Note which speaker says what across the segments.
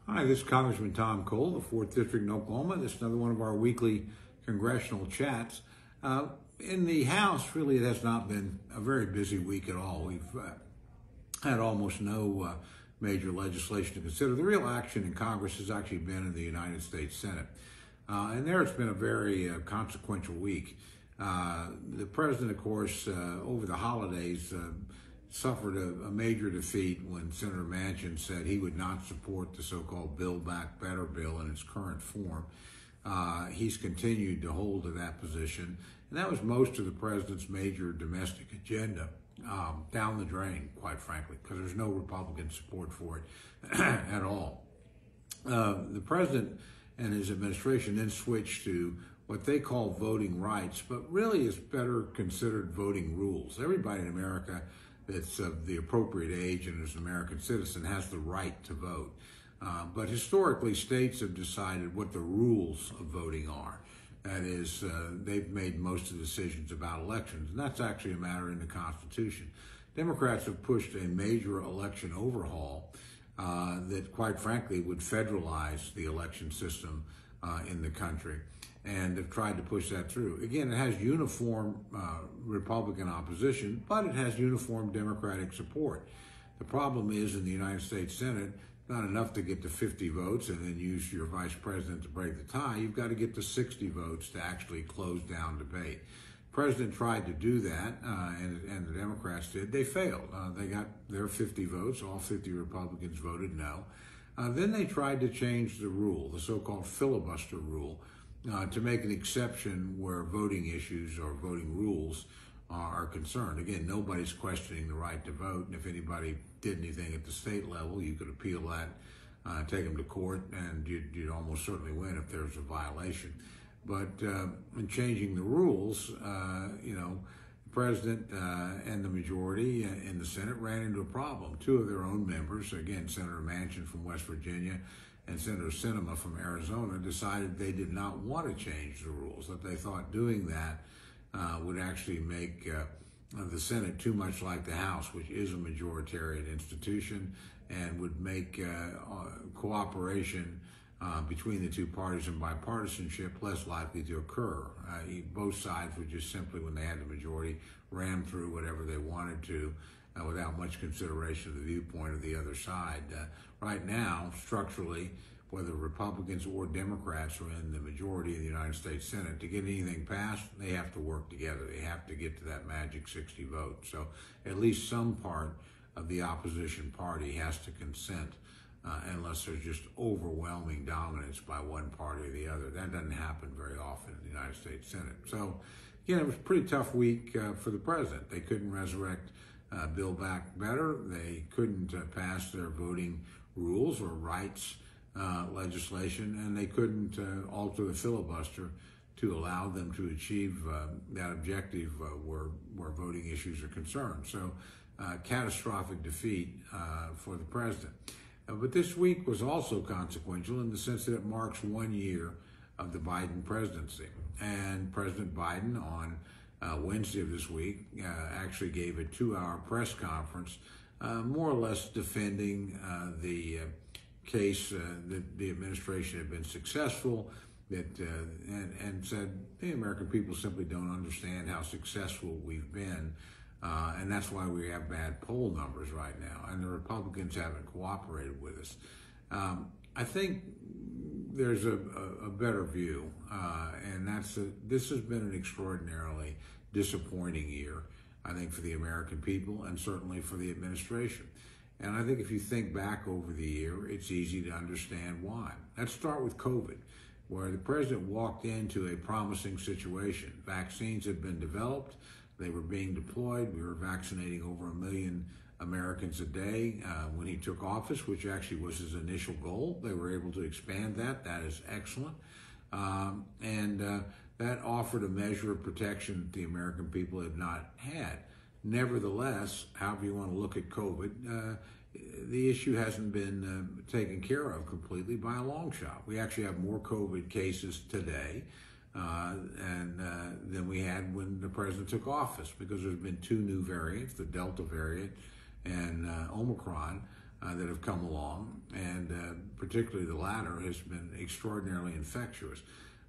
Speaker 1: Hi, this is Congressman Tom Cole, the 4th District in Oklahoma. This is another one of our weekly congressional chats. In the House, really, it has not been a very busy week at all. We've had almost no major legislation to consider. The real action in Congress has actually been in the United States Senate. And there it's been a very consequential week. The president, of course, over the holidays, suffered a major defeat when Senator Manchin said he would not support the so-called Build Back Better bill in its current form. He's continued to hold to that position, and that was most of the president's major domestic agenda down the drain, quite frankly, because there's no Republican support for it at all. The president and his administration then switched to what they call voting rights, but really is better considered voting rules. Everybody in America that's of the appropriate age and is an American citizen has the right to vote. But historically, states have decided what the rules of voting are. That is, they've made most of the decisions about elections, and that's actually a matter in the Constitution. Democrats have pushed a major election overhaul that, quite frankly, would federalize the election system in the country, and have tried to push that through. Again, it has uniform Republican opposition, but it has uniform Democratic support. The problem is, in the United States Senate, not enough to get to 50 votes and then use your vice president to break the tie. You've got to get to 60 votes to actually close down debate. The president tried to do that, and the Democrats did. They failed. They got their 50 votes. All 50 Republicans voted no. Then they tried to change the rule, the so-called filibuster rule, to make an exception where voting issues or voting rules are concerned. Again, nobody's questioning the right to vote, and if anybody did anything at the state level, you could appeal that, take them to court, and you'd almost certainly win if there's a violation. But in changing the rules, the president and the majority in the Senate ran into a problem. Two of their own members, again, Senator Manchin from West Virginia and Senator Sinema from Arizona, decided they did not want to change the rules, that they thought doing that would actually make the Senate too much like the House, which is a majoritarian institution, and would make cooperation between the two parties and bipartisanship less likely to occur. Both sides would just simply, when they had the majority, ram through whatever they wanted to without much consideration of the viewpoint of the other side. Right now, structurally, whether Republicans or Democrats are in the majority in the United States Senate, to get anything passed, they have to work together. They have to get to that magic 60 votes. So at least some part of the opposition party has to consent, unless there's just overwhelming dominance by one party or the other. That doesn't happen very often in the United States Senate. So again, it was a pretty tough week for the president. They couldn't resurrect Build Back Better. They couldn't pass their voting rules or rights legislation, and they couldn't alter the filibuster to allow them to achieve that objective where voting issues are concerned. So catastrophic defeat for the president. But this week was also consequential in the sense that it marks 1 year of the Biden presidency. And President Biden on Wednesday of this week actually gave a 2-hour press conference more or less defending the case that the administration had been successful, and said the American people simply don't understand how successful we've been, and that's why we have bad poll numbers right now, and the Republicans haven't cooperated with us. I think there's a better view, and that's this has been an extraordinarily disappointing year, I think, for the American people and certainly for the administration. And I think if you think back over the year, it's easy to understand why. Let's start with COVID, where the president walked into a promising situation. Vaccines had been developed. They were being deployed. We were vaccinating over 1 million Americans a day when he took office, which actually was his initial goal. They were able to expand that. That is excellent. And that offered a measure of protection that the American people had not had. Nevertheless, however you want to look at COVID, the issue hasn't been taken care of completely by a long shot. We actually have more COVID cases today than we had when the president took office, because there's been 2 new variants, the Delta variant and Omicron, that have come along, and particularly the latter, has been extraordinarily infectious.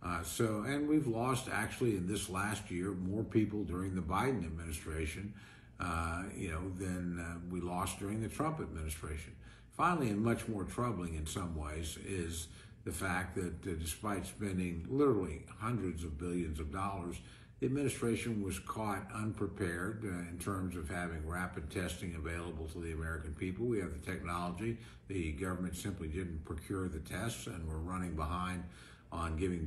Speaker 1: And we've lost actually in this last year more people during the Biden administration, than we lost during the Trump administration. Finally, and much more troubling in some ways, is the fact that despite spending literally hundreds of billions of dollars, the administration was caught unprepared in terms of having rapid testing available to the American people. We have the technology. The government simply didn't procure the tests, and we're running behind on giving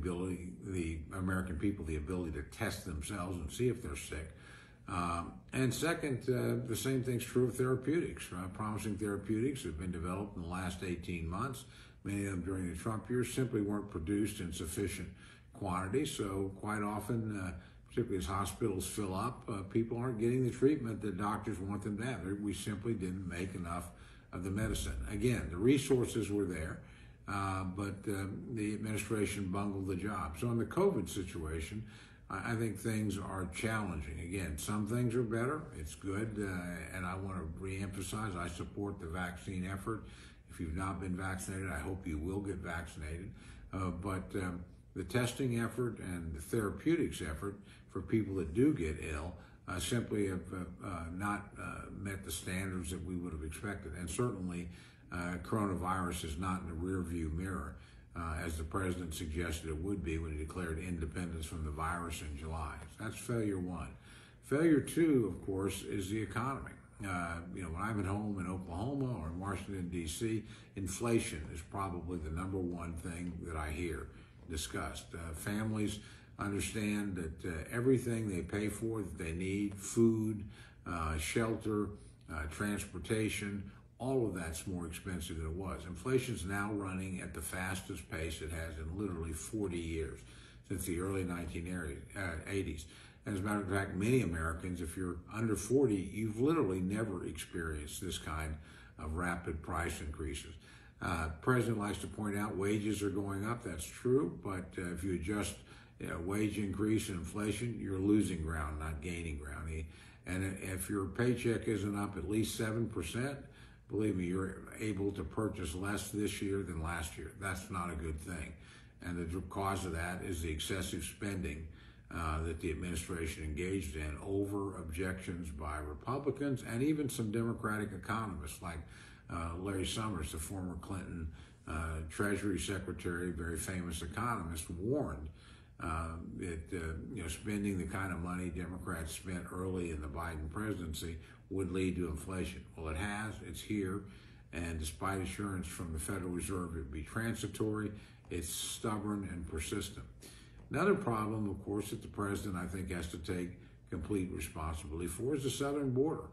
Speaker 1: the American people the ability to test themselves and see if they're sick. And second, the same thing's true of therapeutics. Promising therapeutics have been developed in the last 18 months. Many of them during the Trump years simply weren't produced in sufficient quantity. So quite often, particularly as hospitals fill up, people aren't getting the treatment that doctors want them to have. We simply didn't make enough of the medicine. Again, the resources were there, but the administration bungled the job. So in the COVID situation, I think things are challenging. Again, some things are better. It's good, and I want to reemphasize, I support the vaccine effort. If you've not been vaccinated, I hope you will get vaccinated. But the testing effort and the therapeutics effort for people that do get ill simply have not met the standards that we would have expected. And certainly, coronavirus is not in the rearview mirror, as the president suggested it would be when he declared independence from the virus in July. That's failure one. Failure two, of course, is the economy. When I'm at home in Oklahoma or in Washington, D.C., inflation is probably the number one thing that I hear discussed. Families understand that everything they pay for, that they need, food, shelter, transportation, all of that's more expensive than it was. Inflation's now running at the fastest pace it has in literally 40 years, since the early 1980s. As a matter of fact, many Americans, if you're under 40, you've literally never experienced this kind of rapid price increases. The president likes to point out wages are going up. That's true, but if you adjust wage increase and inflation, you're losing ground, not gaining ground. And if your paycheck isn't up at least 7%, believe me, you're able to purchase less this year than last year. That's not a good thing. And the cause of that is the excessive spending that the administration engaged in over objections by Republicans and even some Democratic economists like Larry Summers, the former Clinton Treasury Secretary, very famous economist, warned that spending the kind of money Democrats spent early in the Biden presidency would lead to inflation. Well, it has. It's here. And despite assurance from the Federal Reserve it would be transitory, it's stubborn and persistent. Another problem, of course, that the president, I think, has to take complete responsibility for is the southern border.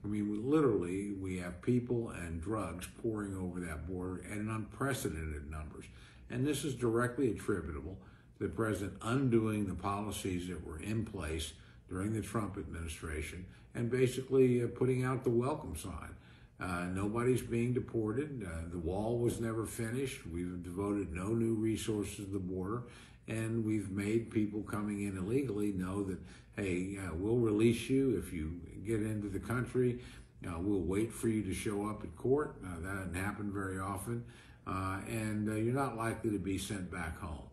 Speaker 1: I mean, literally, we have people and drugs pouring over that border at an unprecedented numbers. And this is directly attributable to the president undoing the policies that were in place during the Trump administration and basically putting out the welcome sign. Nobody's being deported. The wall was never finished. We've devoted no new resources to the border. And we've made people coming in illegally know that, hey, we'll release you if you get into the country. We'll wait for you to show up at court. That doesn't happen very often. And you're not likely to be sent back home.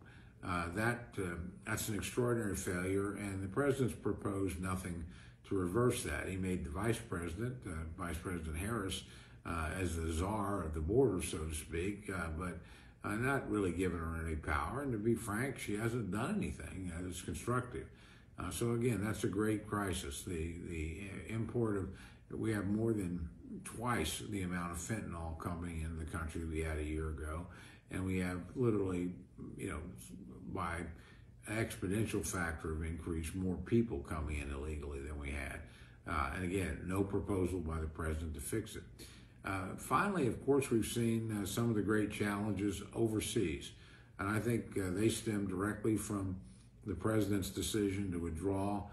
Speaker 1: That's an extraordinary failure, and the president's proposed nothing to reverse that. He made the Vice President Harris, as the czar of the border, so to speak, but not really giving her any power. And to be frank, she hasn't done anything that's constructive. So again, that's a great crisis. The import of, we have more than twice the amount of fentanyl coming in the country we had a year ago. And we have literally, by an exponential factor of increase, more people coming in illegally than we had. And again, no proposal by the president to fix it. Finally, of course, we've seen some of the great challenges overseas. And I think they stem directly from the president's decision to withdraw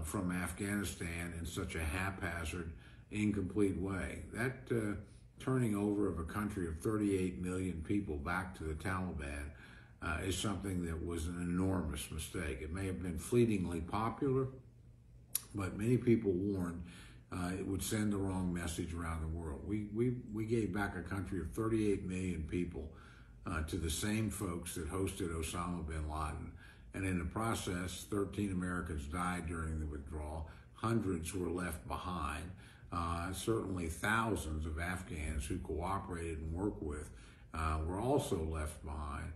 Speaker 1: from Afghanistan in such a haphazard, incomplete way. That turning over of a country of 38 million people back to the Taliban is something that was an enormous mistake. It may have been fleetingly popular, but many people warned it would send the wrong message around the world. We gave back a country of 38 million people to the same folks that hosted Osama bin Laden. And in the process, 13 Americans died during the withdrawal. Hundreds were left behind. Certainly thousands of Afghans who cooperated and worked with were also left behind.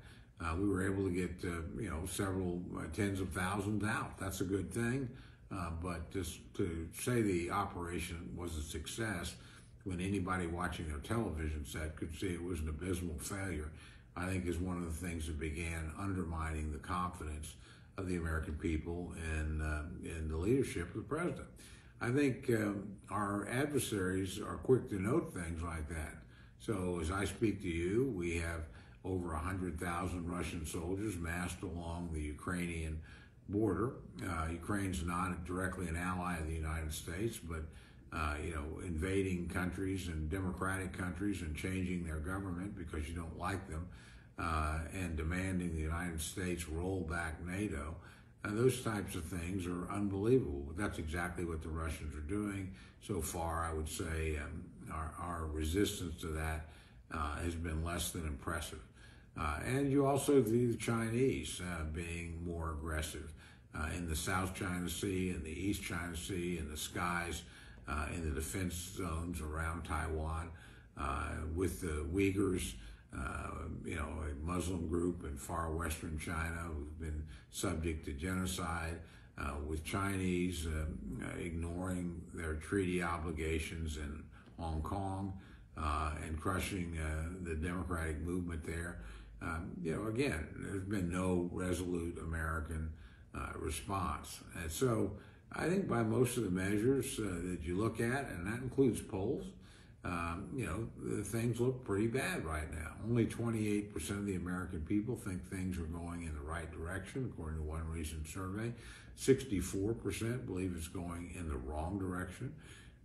Speaker 1: We were able to get, several tens of thousands out. That's a good thing. But just to say the operation was a success when anybody watching their television set could see it was an abysmal failure, I think is one of the things that began undermining the confidence of the American people in the leadership of the president. I think our adversaries are quick to note things like that. So as I speak to you, we have over 100,000 Russian soldiers massed along the Ukrainian border. Ukraine's not directly an ally of the United States, but invading countries and democratic countries and changing their government because you don't like them, and demanding the United States roll back NATO. Those types of things are unbelievable. That's exactly what the Russians are doing. So far, I would say our resistance to that has been less than impressive. And you also see the Chinese being more aggressive in the South China Sea, in the East China Sea, in the skies, in the defense zones around Taiwan, with the Uyghurs, a Muslim group in far western China who've been subject to genocide, with Chinese ignoring their treaty obligations in Hong Kong and crushing the democratic movement there. Again, there's been no resolute American response. And so I think by most of the measures that you look at, and that includes polls, things look pretty bad right now. Only 28% of the American people think things are going in the right direction, according to one recent survey. 64% believe it's going in the wrong direction.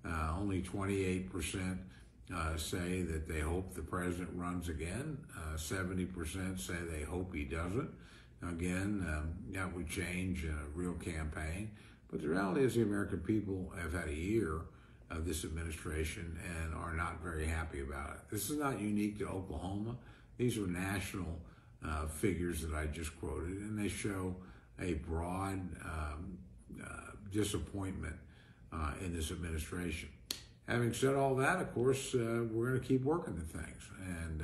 Speaker 1: Only 28% say that they hope the president runs again. 70% say they hope he doesn't. Again, that would change a real campaign. But the reality is the American people have had a year of this administration and are not very happy about it. This is not unique to Oklahoma. These are national figures that I just quoted, and they show a broad disappointment in this administration. Having said all that, of course, we're going to keep working the things, and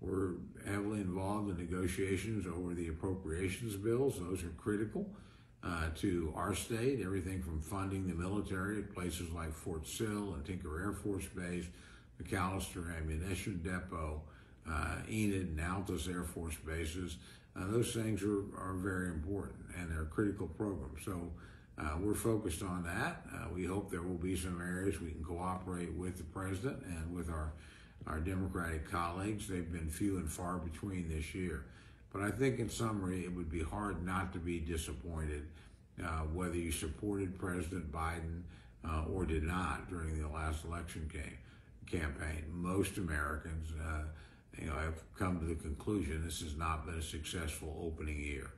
Speaker 1: we're heavily involved in negotiations over the appropriations bills. Those are critical to our state, everything from funding the military at places like Fort Sill and Tinker Air Force Base, McAllister Ammunition Depot, Enid and Altus Air Force Bases. Those things are very important, and they're critical programs. So we're focused on that. We hope there will be some areas we can cooperate with the president and with our Democratic colleagues. They've been few and far between this year. But I think in summary, it would be hard not to be disappointed whether you supported President Biden or did not during the last election campaign. Most Americans have come to the conclusion this has not been a successful opening year.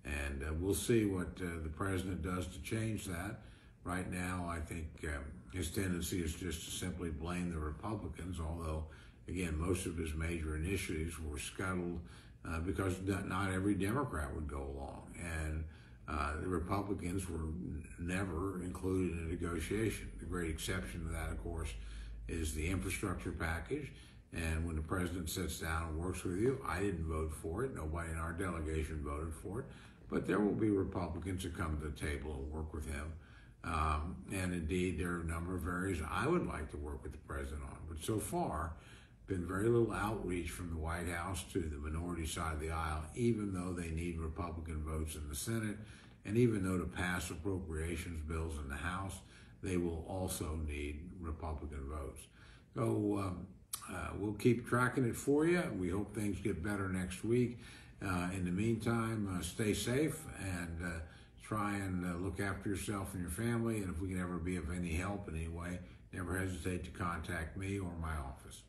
Speaker 1: And we'll see what the president does to change that. Right now, I think his tendency is just to simply blame the Republicans, although, again, most of his major initiatives were scuttled because not every Democrat would go along. And the Republicans were never included in a negotiation. The great exception to that, of course, is the infrastructure package. And when the president sits down and works with you, I didn't vote for it. Nobody in our delegation voted for it. But there will be Republicans who come to the table and work with him. And indeed, there are a number of areas I would like to work with the president on. But so far, been very little outreach from the White House to the minority side of the aisle, even though they need Republican votes in the Senate. And even though to pass appropriations bills in the House, they will also need Republican votes. So we'll keep tracking it for you. We hope things get better next week. In the meantime, stay safe and try and look after yourself and your family. And if we can ever be of any help in any way, never hesitate to contact me or my office.